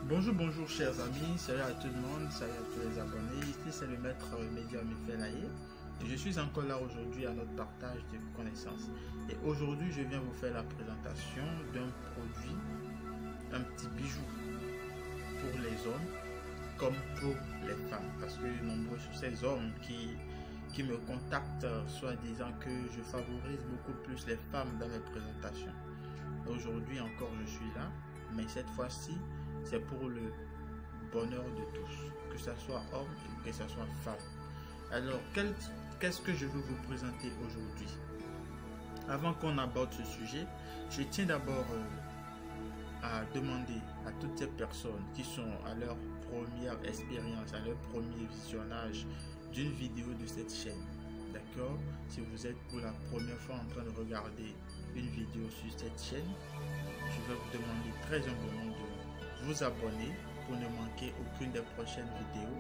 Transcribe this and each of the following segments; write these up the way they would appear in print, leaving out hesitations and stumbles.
Bonjour, bonjour chers amis, salut à tout le monde, salut à tous les abonnés, ici c'est le maître média Mifelaye et je suis encore là aujourd'hui à notre partage de connaissances. Et aujourd'hui je viens vous faire la présentation d'un produit, un petit bijou pour les hommes comme pour les femmes, parce que nombreux sont ces hommes qui me contactent soit disant que je favorise beaucoup plus les femmes dans mes présentations. Aujourd'hui encore je suis là, mais cette fois-ci c'est pour le bonheur de tous, que ce soit homme ou que ce soit femme. Alors, qu'est-ce que je veux vous présenter aujourd'hui? Avant qu'on aborde ce sujet, je tiens d'abord à demander à toutes ces personnes qui sont à leur première expérience, à leur premier visionnage d'une vidéo de cette chaîne. D'accord? Si vous êtes pour la première fois en train de regarder une vidéo sur cette chaîne, je vais vous demander très humblement de vous abonner pour ne manquer aucune des prochaines vidéos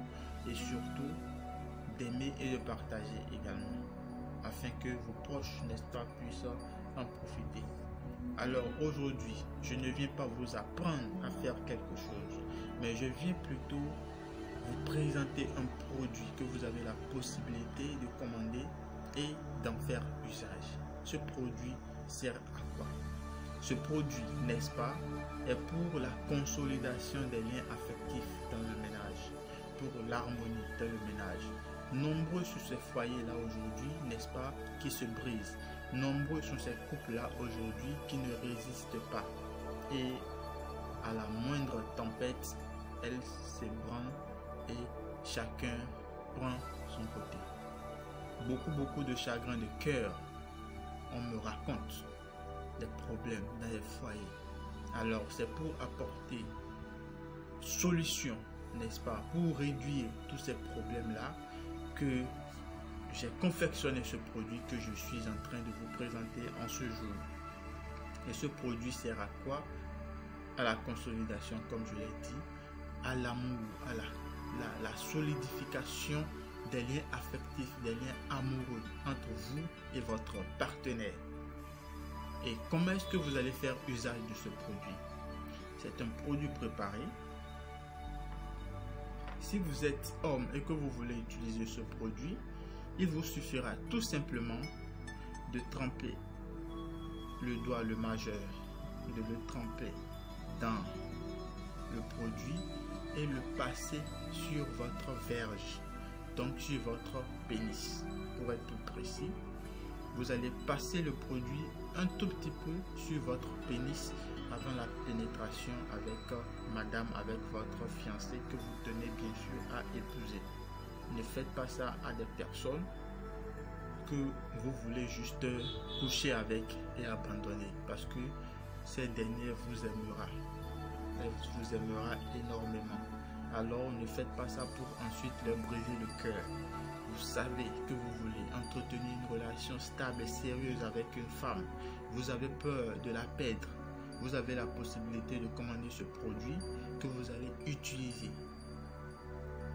et surtout d'aimer et de partager également afin que vos proches, n'est-ce pas, puissent en profiter. Alors aujourd'hui, je ne viens pas vous apprendre à faire quelque chose, mais je viens plutôt vous présenter un produit que vous avez la possibilité de commander et d'en faire usage. Ce produit sert à quoi? Ce produit, n'est-ce pas, est pour la consolidation des liens affectifs dans le ménage, pour l'harmonie dans le ménage. Nombreux sont ces foyers-là aujourd'hui, n'est-ce pas, qui se brisent. Nombreux sont ces couples-là aujourd'hui qui ne résistent pas. Et à la moindre tempête, elles s'ébranlent et chacun prend son côté. Beaucoup de chagrin de cœur, on me raconte des problèmes dans les foyers. Alors c'est pour apporter solution, n'est-ce pas, pour réduire tous ces problèmes-là que j'ai confectionné ce produit que je suis en train de vous présenter en ce jour. Et ce produit sert à quoi? À la consolidation, comme je l'ai dit, à l'amour, à la solidification des liens affectifs, des liens amoureux entre vous et votre partenaire. Et comment est-ce que vous allez faire usage de ce produit? C'est un produit préparé. Si vous êtes homme et que vous voulez utiliser ce produit, il vous suffira tout simplement de tremper le doigt, le majeur, de le tremper dans le produit et le passer sur votre verge, donc sur votre pénis. Pour être plus précis, vous allez passer le produit un tout petit peu sur votre pénis avant la pénétration avec madame, avec votre fiancé que vous tenez bien sûr à épouser. Ne faites pas ça à des personnes que vous voulez juste coucher avec et abandonner, parce que ces derniers vous aimera. Elle vous aimera énormément. Alors ne faites pas ça pour ensuite leur briser le cœur. Vous savez que vous voulez entretenir une relation stable et sérieuse avec une femme. Vous avez peur de la perdre. Vous avez la possibilité de commander ce produit que vous allez utiliser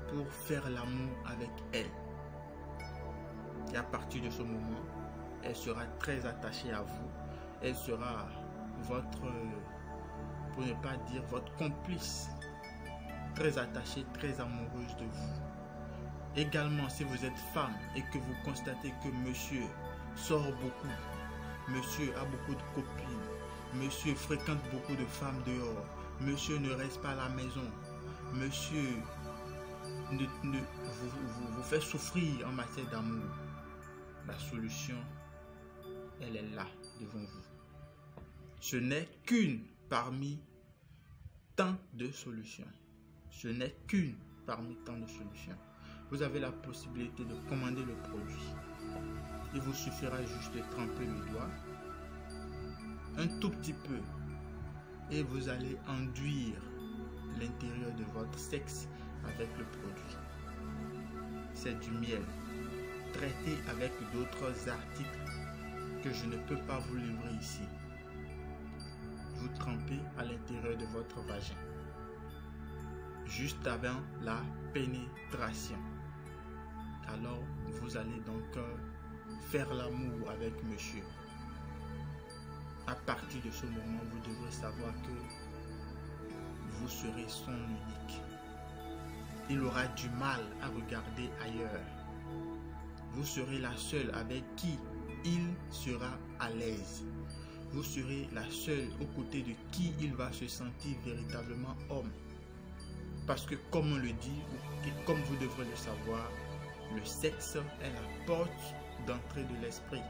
pour faire l'amour avec elle. Et à partir de ce moment, elle sera très attachée à vous. Elle sera votre, pour ne pas dire votre complice, très attachée, très amoureuse de vous. Également, si vous êtes femme et que vous constatez que monsieur sort beaucoup, monsieur a beaucoup de copines, monsieur fréquente beaucoup de femmes dehors, monsieur ne reste pas à la maison, monsieur vous fait souffrir en matière d'amour, la solution, elle est là devant vous. Ce n'est qu'une parmi tant de solutions. Ce n'est qu'une parmi tant de solutions. Vous avez la possibilité de commander le produit. Il vous suffira juste de tremper le doigt un tout petit peu et vous allez enduire l'intérieur de votre sexe avec le produit. C'est du miel traité avec d'autres articles que je ne peux pas vous livrer ici. Vous trempez à l'intérieur de votre vagin juste avant la pénétration. Alors vous allez donc faire l'amour avec monsieur. À partir de ce moment, vous devrez savoir que vous serez son unique. Il aura du mal à regarder ailleurs. Vous serez la seule avec qui il sera à l'aise. Vous serez la seule aux côtés de qui il va se sentir véritablement homme. Parce que comme on le dit, et comme vous devrez le savoir, le sexe est la porte d'entrée de l'esprit.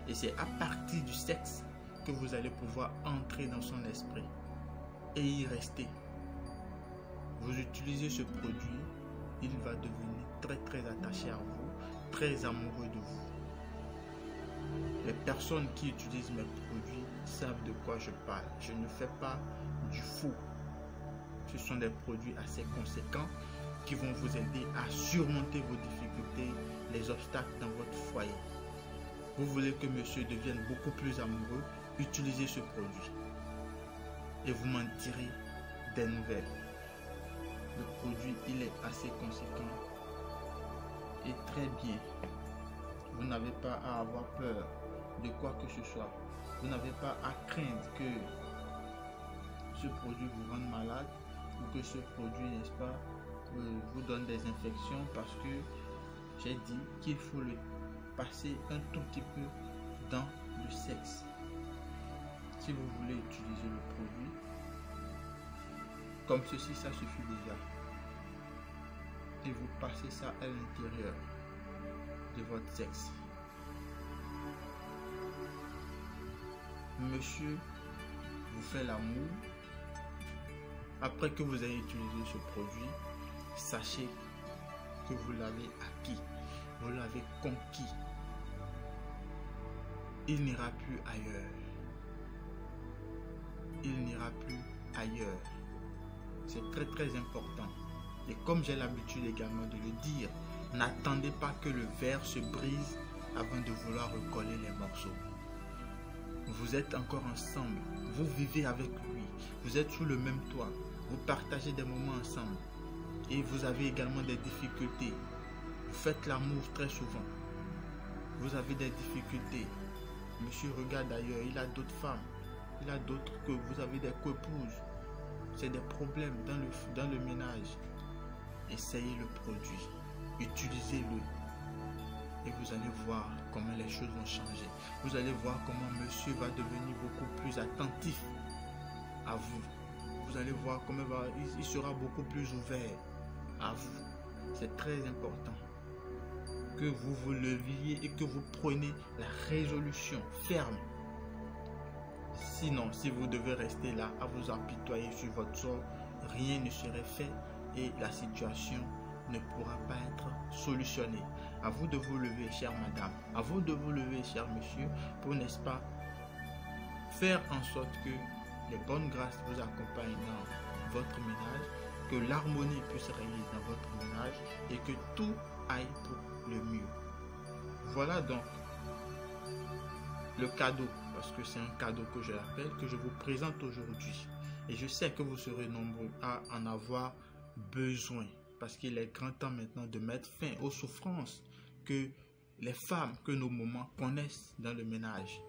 Et c'est à partir du sexe que vous allez pouvoir entrer dans son esprit et y rester. Vous utilisez ce produit, il va devenir très attaché à vous, très amoureux de vous. Les personnes qui utilisent mes produits savent de quoi je parle. Je ne fais pas du faux. Ce sont des produits assez conséquents qui vont vous aider à surmonter vos difficultés, les obstacles dans votre foyer. Vous voulez que monsieur devienne beaucoup plus amoureux, utilisez ce produit. Et vous m'en direz des nouvelles. Le produit, il est assez conséquent et très bien. Vous n'avez pas à avoir peur de quoi que ce soit. Vous n'avez pas à craindre que ce produit vous rende malade ou que ce produit, n'est-ce pas, vous donne des infections, parce que j'ai dit qu'il faut le passer un tout petit peu dans le sexe. Si vous voulez utiliser le produit comme ceci, ça suffit déjà. Et vous passez ça à l'intérieur de votre sexe. Monsieur vous fait l'amour. Après que vous ayez utilisé ce produit, sachez que vous l'avez acquis, vous l'avez conquis. Il n'ira plus ailleurs. Il n'ira plus ailleurs. C'est très important. Et comme j'ai l'habitude également de le dire, n'attendez pas que le verre se brise avant de vouloir recoller les morceaux. Vous êtes encore ensemble, vous vivez avec lui, vous êtes sous le même toit, vous partagez des moments ensemble et vous avez également des difficultés. Vous faites l'amour très souvent. Vous avez des difficultés. Monsieur regarde ailleurs, il a d'autres femmes, il a d'autres que vous avez des co-épouses. C'est des problèmes dans le ménage. Essayez le produit, utilisez-le et vous allez voir comment les choses vont changer. Vous allez voir comment monsieur va devenir beaucoup plus attentif à vous. Vous allez voir comment il sera beaucoup plus ouvert à vous. C'est très important que vous vous leviez et que vous preniez la résolution ferme. Sinon, si vous devez rester là à vous apitoyer sur votre sort, rien ne serait fait et la situation ne pourra pas être solutionnée. À vous de vous lever, chère madame, à vous de vous lever, cher monsieur, pour, n'est-ce pas, faire en sorte que les bonnes grâces vous accompagnent dans votre ménage, que l'harmonie puisse régner dans votre ménage et que tout aille pour le mieux. Voilà donc le cadeau, parce que c'est un cadeau que je l'appelle, que je vous présente aujourd'hui. Et je sais que vous serez nombreux à en avoir besoin, parce qu'il est grand temps maintenant de mettre fin aux souffrances que les femmes, que nos mamans connaissent dans le ménage.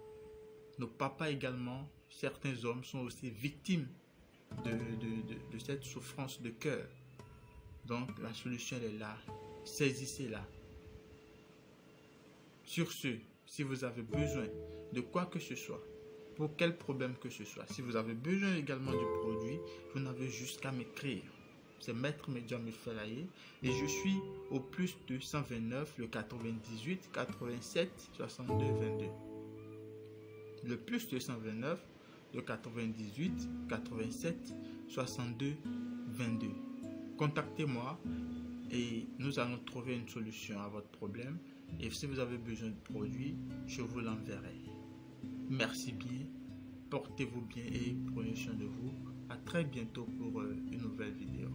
Nos papas également, certains hommes sont aussi victimes de cette souffrance de cœur. Donc la solution elle est là, saisissez-la. Sur ce, si vous avez besoin de quoi que ce soit, pour quel problème que ce soit, si vous avez besoin également du produit, vous n'avez juste qu'à m'écrire. C'est Maître Médium Ifelaye et je suis au plus 229 le 98 87 62 22. Le plus 229 le 98 87 62 22. Contactez-moi et nous allons trouver une solution à votre problème. Et si vous avez besoin de produits, je vous l'enverrai. Merci bien, portez-vous bien et prenez soin de vous. À très bientôt pour une nouvelle vidéo.